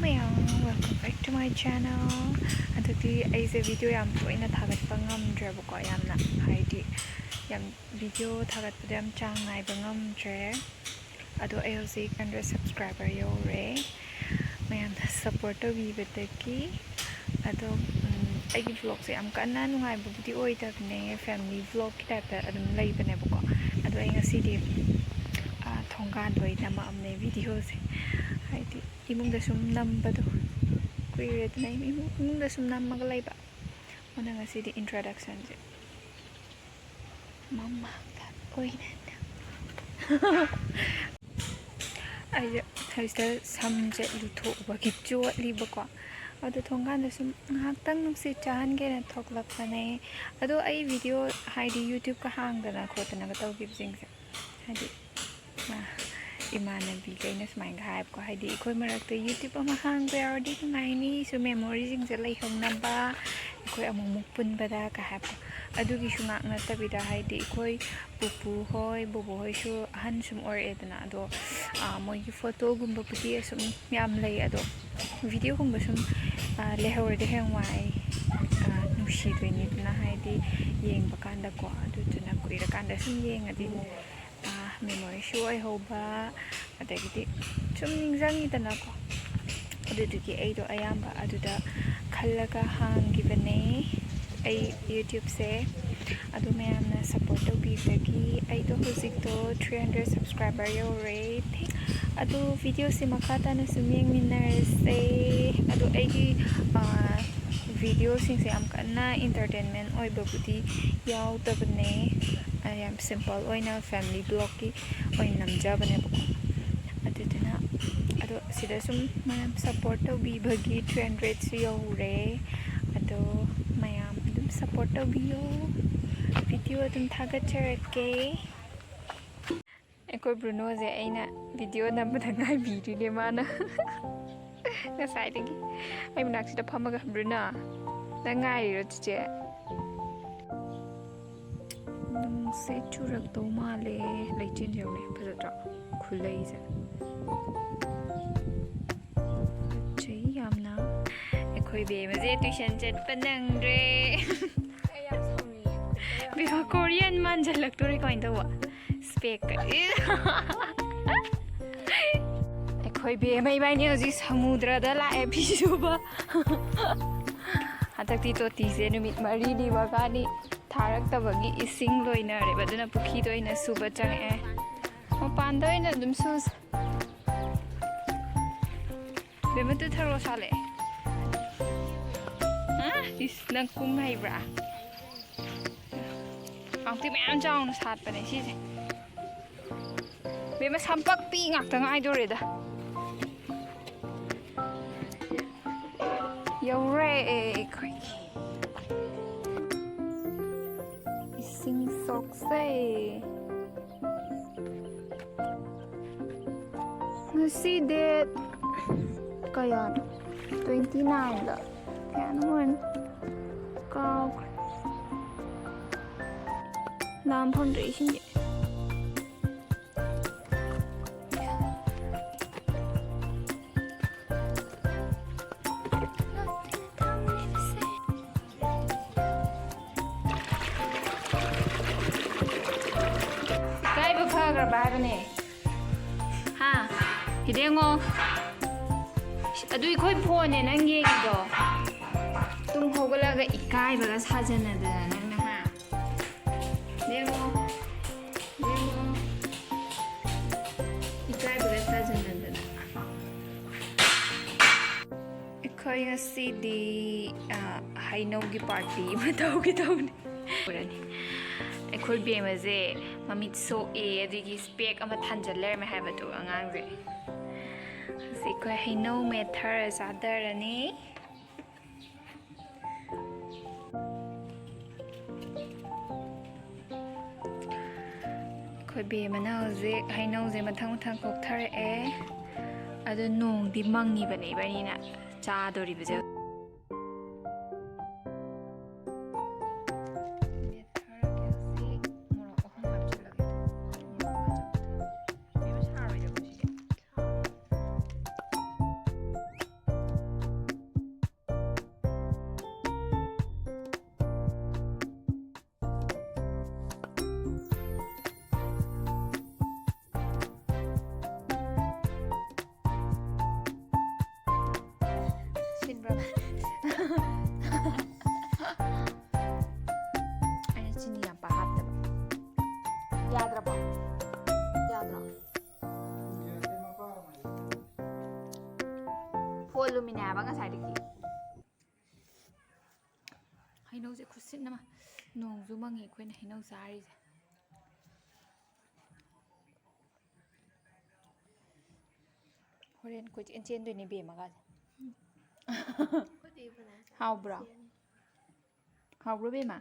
mayang, welcome back to my channel. Adugdi aise video yam toina thagatpa ngamdrebako yamna haidi yam video thagatpada yam chang naiba ngamdre. Ado ai hojik 100 subscriber yore. Mayamna support tawibadagi ado aigi vlog se am kanna nungaibudi oidabne family vlog ki type ta adum leibanebako. Ado ai ngasidi thonggan loina ma amne video se haidi imungda sum nambado kuiredna imungda sum nammaga laiba ona ngasidi introduction je mama ka oina ai haista samje lutho bagi chot libako ado thonggan sum ngaktang nungsi chahan ge na thoklapane ado ai video haidi youtube ka hangdana khotana ga tawgib jingse haidi imanabi kaina smain hype ko haidi ikoi marakta youtube ama hang ba already ngaini so memories jing jelai hong namba ikoi among mukpun bada ka hype adugi shunga na tabida haidi ikoi pupu hoi bobo hoi shu han sum or edana ado moi ki photo gumba puti sum yam lay ado video gumba sum lehor de heng wai nushi doini na haidi yeng bakanda ko adu tuna kuira kanda sum yeng adi memory show ai hoba adagidi sum ningjangi dana ko adudugi ai do ayamba aduda khallaga hangibane ai youtube se adu mayamna support tawbidagi ai do hojik to 300 subscriber yore adu video se makata na sumyeng minarse adu aigi video sing se am kana entertainment oi babudi yaw tabne I am simple oina family vlog ki oin namjabane bako aduduna ado sida sum mayam support bi bagi 300 su yore ado mayam dum support biyo video dum thagacharake eko bruno je aina video nambada ngai video ne mana ngasai dagi ai mnak sida phamaga bruna na ngai ro che se churak to male leichin jole phajatra khulai se chei yamna ekhoi be maje tuition chat panangre ayam sami biwa korean man jalak tori kain to wa spek ekhoi be mai bai ne ji samudrada la suba hatakti to ti se numit mari di bagani Tarak tabagi ising loina re baduna pukhi doina suba change mo pandoina dum sus bematu tharo sale ha is nang kum hai bra angti me jang sat pane si bema sampak pi ngak tang ai do re da yo re koi Soksay ngasi date kaya 29 la kaya naman kau nam foundation je Bahagane ha hidengo adu ikoi phone nang yegido tum hogalaga ikai baga sajana da nang na ha demo ikai baga sajana da ikoi ngasi di haino gi party matau gi tawni urani ekhoi be maje mamit so adigi spek ama thanjaler me haiba to angang je si ko haino me thar sadarani khoi be mana je haino je mathang mathang kok thar e adu nong di mangi bane bani na cha dori bje ꯆꯥꯅꯤꯡꯕ꯭ꯔꯕ ꯑꯩꯅ ꯆꯤꯅꯤ ꯌꯥꯝ ꯄꯥꯛ ꯍꯥꯞꯇꯕ ꯌꯥꯗ꯭ꯔꯕꯣ ꯌꯥꯗ꯭ꯔꯣ phone ꯂꯨꯃꯤꯅꯦ ꯍꯥꯏꯕ ꯉꯁꯥꯏꯗꯒꯤ ꯍꯩꯅꯧꯁꯦ ꯈꯨꯠꯁꯤꯟ ꯑꯃ ꯅꯣꯡꯁꯨ ꯃꯪꯉꯤ ꯑꯩꯈꯣꯏꯅ ꯍꯩꯅꯧ ꯆꯥꯔꯤꯁꯦ ꯍꯣꯔꯦꯟ ꯀꯣꯏꯆꯦꯟ ꯆꯦꯟꯗꯣꯏꯅꯦ ꯕꯦꯝꯃꯒꯁꯦ ꯍꯥꯎꯕ꯭ꯔꯣ ꯍꯥꯎꯕ꯭ꯔꯣ ꯕꯦꯝꯃ